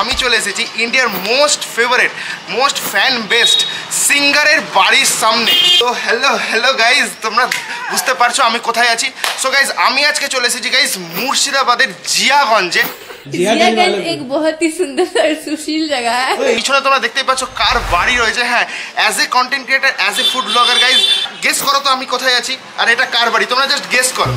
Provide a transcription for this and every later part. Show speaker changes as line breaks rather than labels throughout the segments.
আমি চলে এসেছি ইন্ডিয়ার most favourite most fan best সিঙ্গারের বাড়ির সামনে। তো হ্যালো গাইজ, তোমরা বুঝতে পারছো আমি কোথায় আছি। সো গাইজ আমি আজকে চলে এসেছি গাইজ মুর্শিদাবাদের জিয়াগঞ্জে।
जियागंज एक बहुत ही सुंदर और सुशील जगह है।
পিছনে তোমরা দেখতেই পাচ্ছ কার বাড়ি রয়েছে। হ্যাঁ, as a content creator, as a food blogger guys, guess করো তো আমি কোথায় আছি আর এটা কার বাড়ি। তোমরা জাস্ট গেস করো।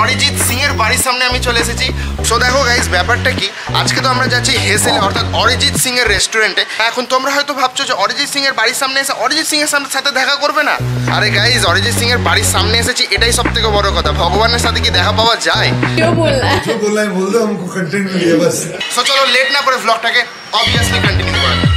অরিজিৎ সিং এর বাড়ির সামনে আমি চলে এসেছি। সো দেখো গাইজ ব্যাপারটা কি, আজকে তো আমরা যাচ্ছি হেসেলে অর্থাৎ অরিজিৎ সিং এর রেস্টুরেন্টে। এখন তোমরা হয়তো ভাবছো যে অরিজিৎ সিং এর বাড়ির সামনে এসে অরিজিৎ সিং এর সাথে দেখা করবে না। আরে গাইজ অরিজিৎ সিং এর বাড়ির সামনে এসেছি, এটাই সব থেকে বড় কথা। ভগবানের সাথে কি দেখা পাওয়া যায়? সো চলো লেট না করে ব্লগটাকে অবভিয়াসলি কন্টিনিউ করা যাক।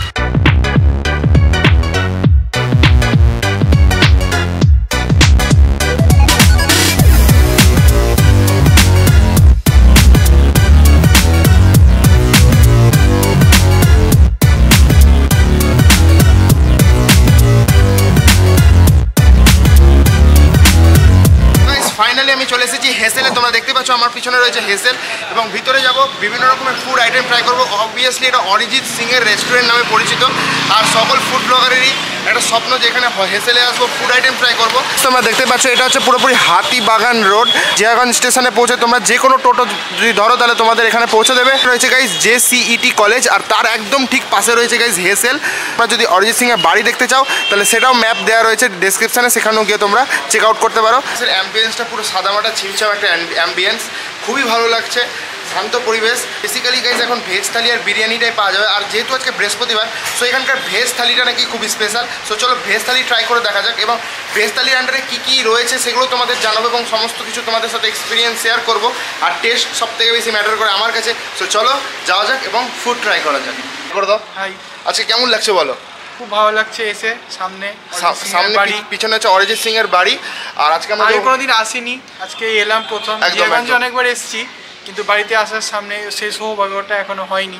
ফাইনালি আমি চলে এসেছি হেসেলে। তোমরা দেখতে পাচ্ছ আমার পিছনে রয়েছে হেসেল এবং ভিতরে যাব, বিভিন্ন রকমের ফুড আইটেম ট্রাই করবো। অবভিয়াসলি এটা অরিজিৎ সিং এর রেস্টুরেন্ট নামে পরিচিত আর সকল ফুড ব্লগারেরই একটা স্বপ্ন যে এখানে হেসেলে আসবো, ফুড আইটেম ট্রাই করবো। তোমরা দেখতে পাচ্ছ এটা হচ্ছে পুরোপুরি হাতিবাগান রোড। জিয়াগঞ্জ স্টেশনে পৌঁছে তোমরা যে কোনো টোটো যদি ধরো তাহলে তোমাদের এখানে পৌঁছে দেবে। রয়েছে গাইজ JCET কলেজ আর তার একদম ঠিক পাশে রয়েছে গাইজ হেসেল। তোমরা যদি অরিজিৎ সিং এর বাড়ি দেখতে চাও তাহলে সেটাও ম্যাপ দেওয়া রয়েছে ডেসক্রিপশনে, সেখানেও গিয়ে তোমরা চেক আউট করতে পারো। অ্যাম্বিয়েন্সটা পুরো সাদামাটা ছিমছাম একটা অ্যাম্বিয়েন্স, খুবই ভালো লাগছে, শান্ত পরিবেশ। বেসিক্যালি গাইজ এখন ভেজ থালি আর বিরিয়ানিটাই পাওয়া যাবে। আর যেহেতু আজকে বৃহস্পতিবার, সো এখানকার ভেজ থালিটা নাকি খুবই স্পেশাল। সো চলো ভেজ থালি ট্রাই করে দেখা যাক এবং ভেজ থালির আন্ডারে কী কী রয়েছে সেগুলো তোমাদের জানাবো এবং সমস্ত কিছু তোমাদের সাথে এক্সপিরিয়েন্স শেয়ার করবো। আর টেস্ট সব থেকে বেশি ম্যাটার করে আমার কাছে। সো চলো যাওয়া যাক এবং ফুড ট্রাই করা যাক। করে দাও।
হাই,
আজকে কেমন লাগছে বলো?
খুব ভালো লাগছে এসে। সামনে
পিছনে হচ্ছে অরিজিৎ সিং এর বাড়ি। আর আজকে আমরা
কোনোদিন আসিনি, আজকে এলাম প্রথম। জিয়াগঞ্জে অনেকবার এসেছি কিন্তু বাড়িতে আসার সামনে সেই সৌভাগ্যটা এখনো হয়নি।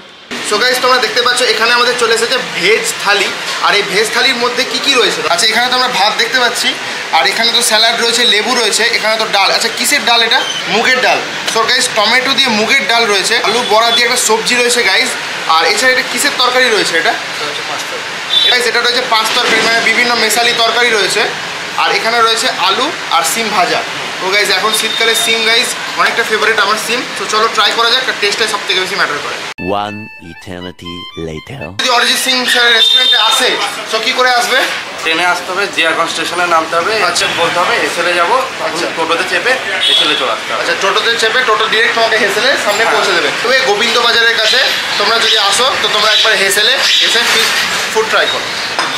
সো গাইস তোমরা দেখতে পাচ্ছ এখানে আমাদের চলে এসেছে ভেজ থালি। আর এই ভেজ থালির মধ্যে কি কি রয়েছে? আচ্ছা এখানে তো আমরা ভাত দেখতে পাচ্ছি আর এখানে তো স্যালাড রয়েছে, লেবু রয়েছে, এখানে তো ডাল। আচ্ছা কিসের ডাল এটা? মুগের ডাল। সো গাইস টমেটো দিয়ে মুগের ডাল রয়েছে, আলু বড়া দিয়ে একটা সবজি রয়েছে গাইস। আর এছাড়া এটা কিসের তরকারি রয়েছে? এটা গাইস এটা রয়েছে পাঁচ তরকারি, মানে বিভিন্ন মেশালি তরকারি রয়েছে। আর এখানে রয়েছে আলু আর সিম ভাজা। ও গাইজ এখন শীতকালে সিম গাইজ অনেকটা ফেভারিট আমার সিম। তো চলো ট্রাই করা যাক, টেস্টটাই সব থেকে বেশি ম্যাটার করে।
One eternity later.
যদি অরিজিৎ সিং স্যার রেস্টুরেন্টে আসে তো কি করে আসবে?
ট্রেনে আসতে হবে, জিয়াগঞ্জ স্টেশনে নামতে হবে, আচ্ছা বলতে হবে হেসেলে যাবো, টোটোতে চেপে হেসেলে চলে আসতে হবে।
আচ্ছা টোটোতে চেপে টোটো ডিরেক্ট তোমাকে হেসেলে সামনে পৌঁছে দেবে। তবে গোবিন্দ বাজারের কাছে তোমরা যদি আসো তো তোমরা একবার হেসেলে এসে ফুড ট্রাই করো।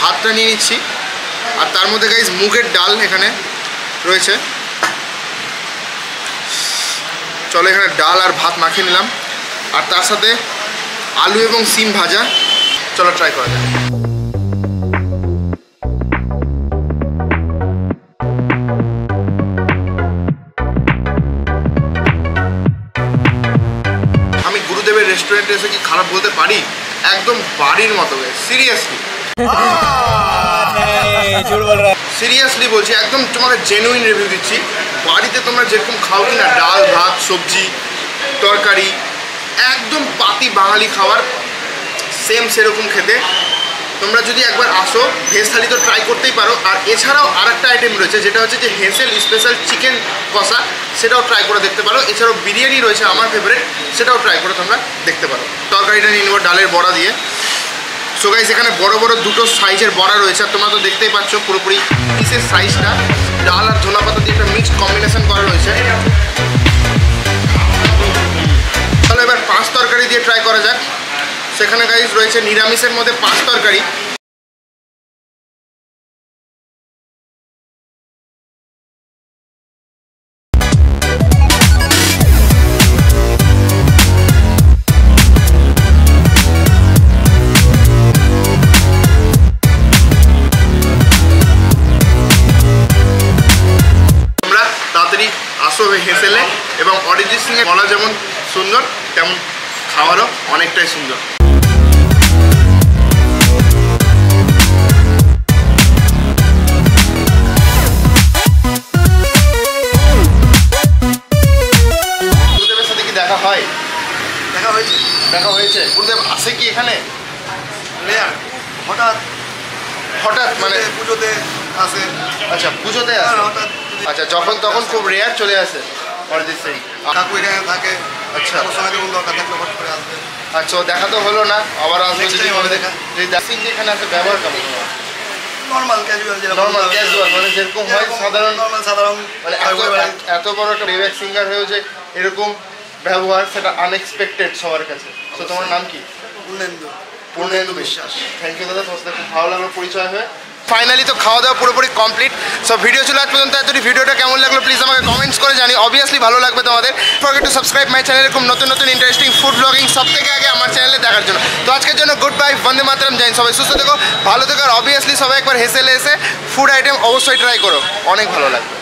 ভাতটা নিয়ে নিচ্ছি আর তার মধ্যে গাইজ মুগের ডাল এখানে রয়েছে। চলো এখানে ডাল আর ভাত মাখিয়ে নিলাম আর তার সাথে আলু এবং সিম ভাজা। চলো ট্রাই করা যাক। আমি গুরুদেবের রেস্টুরেন্টে এসে কি খারাপ বলতে পারি? একদম বাড়ির মতো। সিরিয়াসলি সিরিয়াসলি বলছি, একদম তোমাকে জেনুইন রিভিউ দিচ্ছি। বাড়িতে তোমরা যেরকম খাও কি না, ডাল ভাত সবজি তরকারি, একদম পাতি বাঙালি খাবার, সেম সেরকম খেতে। তোমরা যদি একবার আসো ভেজ থালি তো ট্রাই করতেই পারো। আর এছাড়াও আর একটা আইটেম রয়েছে যেটা হচ্ছে যে হেসেল স্পেশাল চিকেন কষা, সেটাও ট্রাই করে দেখতে পারো। এছাড়াও বিরিয়ানি রয়েছে আমার ফেভারিট, সেটাও ট্রাই করে তোমরা দেখতে পারো। তরকারিটা নিয়ে নেবো ডালের বড়া দিয়ে। সো গাইস এখানে বড় বড় দুটো সাইজের বড়া রয়েছে আর তোমরা তো দেখতেই পাচ্ছ পুরোপুরি পিসের সাইজটা। ডাল আর ধনা পাতা দিয়ে একটা মিক্সড কম্বিনেশন করা রয়েছে। তাহলে এবার পাঁচ তরকারি দিয়ে ট্রাই করা যাক। সেখানে গাইস রয়েছে নিরামিষের মধ্যে পাঁচ তরকারি। হেসেলে এবং অরিজিৎ সিং এর গলা যেমন সুন্দর তেমন খাওয়ারও অনেকটাই সুন্দর। এখানে
হঠাৎ
হঠাৎ মানে
পুজোতে আসে।
আচ্ছা পুজোতে আসে,
হঠাৎ
আচ্ছা যখন তখন খুব রেয়ার চলে আসে অরিজিৎ সিং।
কাকু এখানে থাকে,
আচ্ছা
ওর সঙ্গে যখন দরকার থাকলে হট করে আসবে।
আচ্ছা ও দেখা তো হলো না, আবার আসবে
Next
যদি
time
বলে
হবে
দেখা।
দেখা।
যদি দাসিং যেখানে আছে ব্যবহার কেমন?
নর্মাল ক্যাজুয়াল, যেরকম
নর্মাল ক্যাজুয়াল মানে যেরকম হয় সাধারণ,
নর্মাল সাধারণ
মানে এত বড় একটা প্লেব্যাক সিঙ্গার হয়েও যে এরকম ব্যবহার, সেটা আনএক্সপেক্টেড সবার কাছে। তো তোমার নাম কি?
পূর্ণেন্দু।
পূর্ণেন্দু বিশ্বাস। থ্যাংক ইউ দাদা, তোমার সাথে খুব ভালো লাগলো পরিচয় হয়ে। ফাইনালি তো খাওয়া দাওয়া পুরোপুরি কমপ্লিট। সো ভিডিও ছিল আজ পর্যন্ত, এতটি ভিডিওটা কেমন লাগলো প্লিজ আমাকে কমেন্টস করে জানি। অবভিয়াসলি ভালো লাগবে তোমাদের। Forget to subscribe my channel এরকম নতুন নতুন ইন্টারেস্টিং ফুড ব্লগিং সব থেকে আগে আমার চ্যানেলে দেখার জন্য। তো আজকের জন্য গুড বাই, বন্দে মাতরম, জয় হিন্দ। সবাই সুস্থ থেকো, ভালো থেকো, আর অবভিয়াসলি সবাই একবার হেসেলে এসে ফুড আইটেম অবশ্যই ট্রাই করো, অনেক ভালো লাগবে।